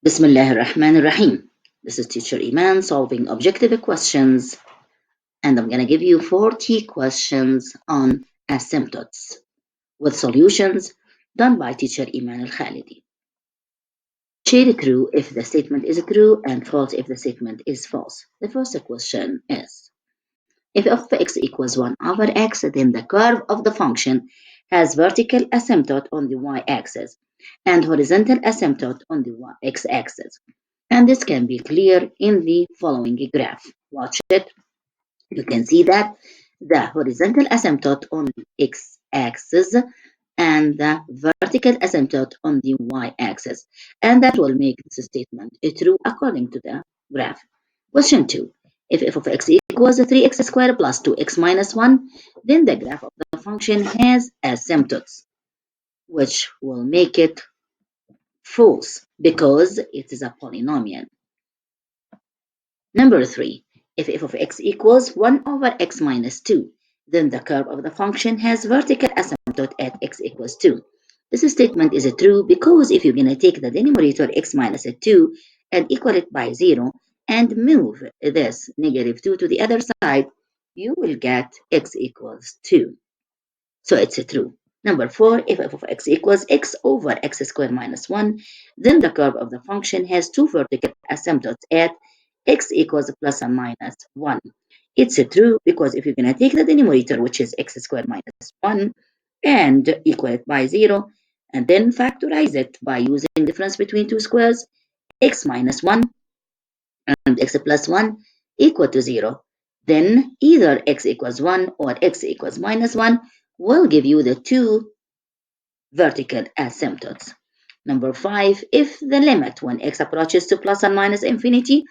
Bismillahir Rahmanir Rahim. This is teacher Iman solving objective questions, and I'm going to give you 40 questions on asymptotes with solutions done by teacher Iman Al Khalidi. Shade true if the statement is true and false if the statement is false. The first question is if f of x equals 1 over x, then the curve of the function has vertical asymptote on the y-axis and horizontal asymptote on the x-axis. And this can be clear in the following graph. Watch it. You can see that the horizontal asymptote on the x-axis and the vertical asymptote on the y-axis. And that will make this statement true according to the graph. Question 2. If f of x equals 3x squared plus 2x minus 1, then the graph of the function has asymptotes, which will make it false because it is a polynomial. Number 3. If f of x equals 1 over x minus 2, then the curve of the function has vertical asymptote at x equals 2. This statement is true because if you're going to take the denominator x minus 2 and equal it by 0 and move this negative 2 to the other side, you will get x equals 2. So it's true. Number 4, if f of x equals x over x squared minus 1, then the curve of the function has two vertical asymptotes at x equals plus and minus 1. It's true because if you're going to take the denominator, which is x squared minus 1, and equal it by 0, and then factorize it by using difference between two squares, x minus 1 and x plus 1 equal to 0, then either x equals 1 or x equals minus 1 will give you the two vertical asymptotes. Number 5, if the limit when x approaches to plus and minus infinity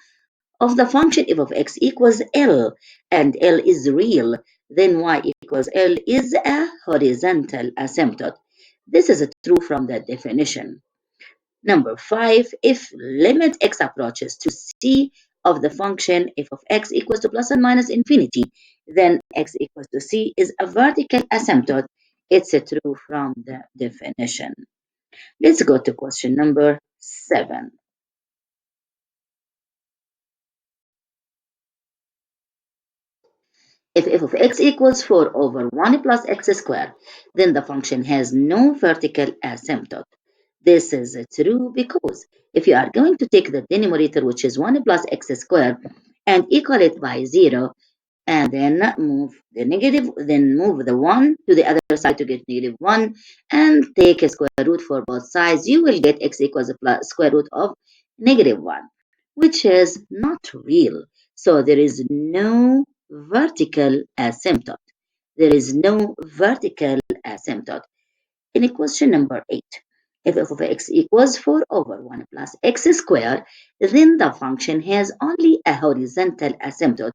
of the function f of x equals L and L is real, then y equals L is a horizontal asymptote. This is true from the definition. Number 5, if limit x approaches to c of the function f of x equals to plus and minus infinity, then x equals to c is a vertical asymptote. It's true from the definition. Let's go to question number 7. If f of x equals 4 over 1 plus x squared, then the function has no vertical asymptote. This is true because if you are going to take the denominator, which is 1 plus x squared, and equal it by 0, and then move the 1 to the other side to get negative 1, and take a square root for both sides, you will get x equals the plus square root of negative 1, which is not real. So there is no vertical asymptote. There is no vertical asymptote. In question number 8, if f of x equals 4 over 1 plus x squared, then the function has only a horizontal asymptote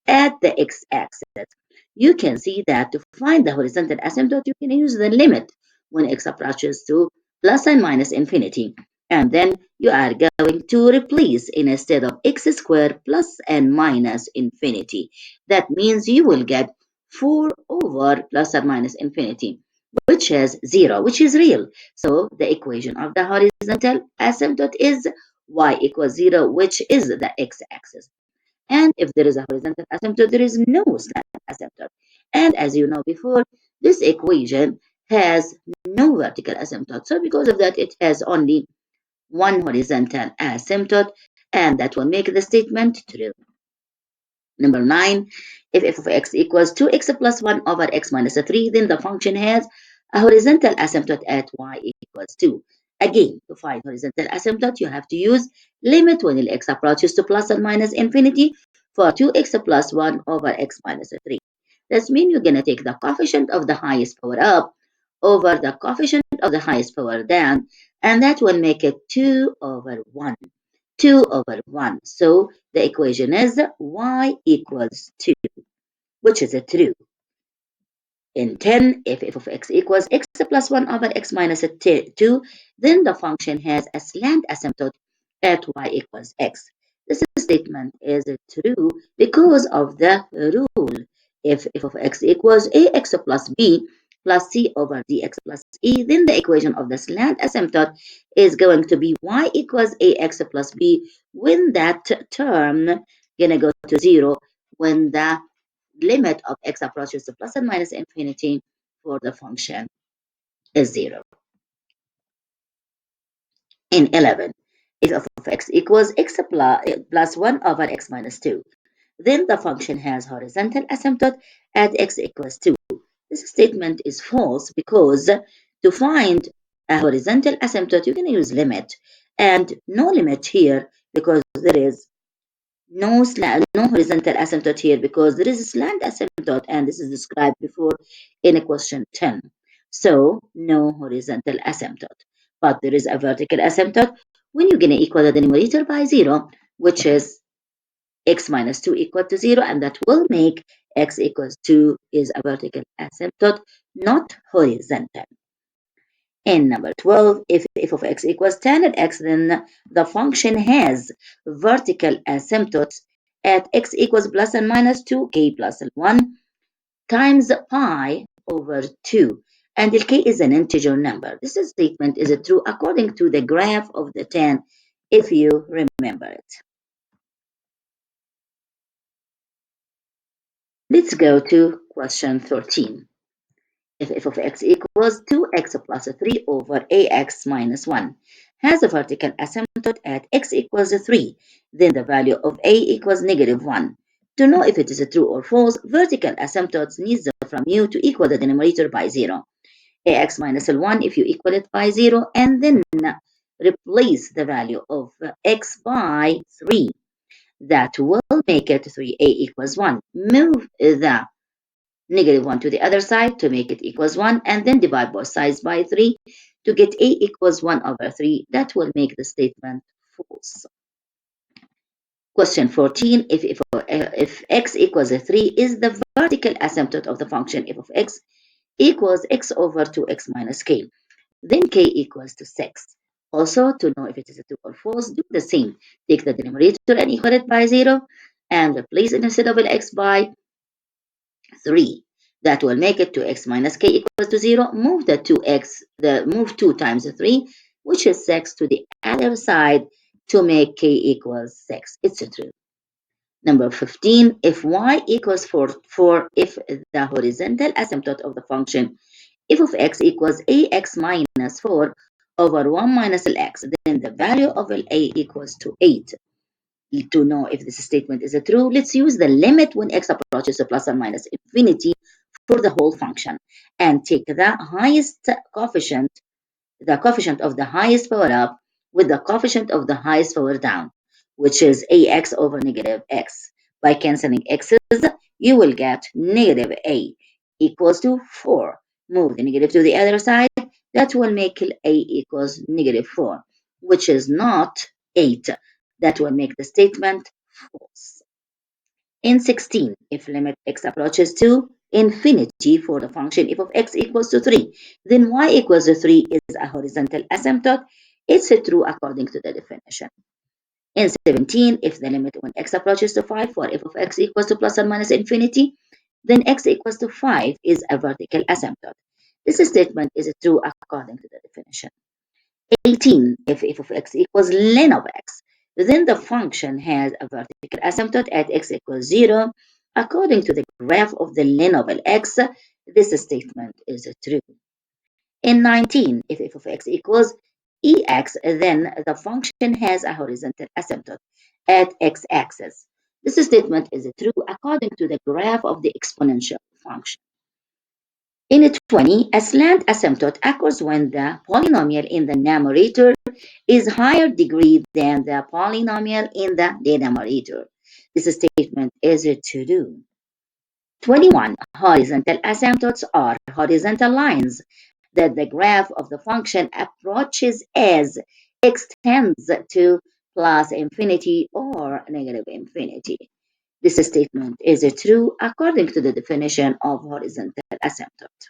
at the x-axis. You can see that to find the horizontal asymptote, you can use the limit when x approaches to plus and minus infinity. And then you are going to replace instead of x squared plus and minus infinity. That means you will get 4 over plus or minus infinity, which is 0, which is real. So the equation of the horizontal asymptote is y equals 0, which is the x-axis. And if there is a horizontal asymptote, there is no slant asymptote. And as you know before, this equation has no vertical asymptote. So because of that, it has only one horizontal asymptote, and that will make the statement true. Number 9, if f of x equals 2x plus 1 over x minus 3, then the function has a horizontal asymptote at y equals 2. Again, to find horizontal asymptote, you have to use limit when x approaches to plus and minus infinity for 2x plus 1 over x minus 3. That means you're going to take the coefficient of the highest power up over the coefficient of the highest power down, and that will make it 2 over 1. 2 over 1. So the equation is y equals 2, which is true. In 10, if f of x equals x plus 1 over x minus 2, then the function has a slant asymptote at y equals x. This statement is true because of the rule. If f of x equals ax plus b, plus c over dx plus e, then the equation of the slant asymptote is going to be y equals ax plus b when that term gonna go to 0 when the limit of x approaches to plus and minus infinity for the function is 0. In 11, if f of x equals x plus 1 over x minus 2, then the function has horizontal asymptote at x equals 2. This statement is false because to find a horizontal asymptote, you can use limit and no limit here because there is no horizontal asymptote here because there is a slant asymptote and this is described before in question 10. So no horizontal asymptote. But there is a vertical asymptote when you're going to equal the denominator by 0, which is x minus 2 equal to 0, and that will make x equals 2 is a vertical asymptote, not horizontal. In number 12, if f of x equals tan x, then the function has vertical asymptotes at x equals plus and minus 2k plus 1 times pi over 2. And the k is an integer number. This statement is true according to the graph of the tan, if you remember it. Let's go to question 13. If f of x equals 2x plus 3 over ax minus 1 has a vertical asymptote at x equals 3, then the value of a equals negative 1. To know if it is true or false, vertical asymptotes needs from you to equal the denominator by 0. Ax minus 1 if you equal it by 0 and then replace the value of x by 3. That will make it 3a equals 1. Move the negative 1 to the other side to make it equals 1, and then divide both sides by 3 to get a equals 1 over 3. That will make the statement false. Question 14, if x equals 3 is the vertical asymptote of the function f of x equals x over 2x minus k, then k equals to 6. Also, to know if it is a true or false, do the same. Take the denominator and equal it by 0, and replace it instead of x by 3. That will make it 2x minus k equals to 0. Move move 2 times 3, which is 6, to the other side to make k equals 6. It's true. Number 15, if y equals 4, if the horizontal asymptote of the function f of x equals ax minus 4 over 1 minus lx, then the value of a equals to 8. To know if this statement is true, let's use the limit when x approaches to plus or minus infinity for the whole function and take the coefficient of the highest power up with the coefficient of the highest power down, which is ax over negative x. By canceling x's, you will get negative a equals to 4. Move the negative to the other side. That will make a equals negative 4, which is not 8. That will make the statement false. In 16, if limit x approaches to infinity for the function f of x equals to 3, then y equals to 3 is a horizontal asymptote. It's true according to the definition. In 17, if the limit when x approaches to 5 for f of x equals to plus or minus infinity, then x equals to 5 is a vertical asymptote. This statement is true according to the definition. 18, if f of x equals ln of x, then the function has a vertical asymptote at x equals 0. According to the graph of the ln of x, this statement is true. In 19, if f of x equals ex, then the function has a horizontal asymptote at x-axis. This statement is true according to the graph of the exponential function. In 20, a slant asymptote occurs when the polynomial in the numerator is higher degree than the polynomial in the denominator. This statement is true. 21. Horizontal asymptotes are horizontal lines that the graph of the function approaches as x tends to plus infinity or negative infinity. This statement is true according to the definition of horizontal asymptote.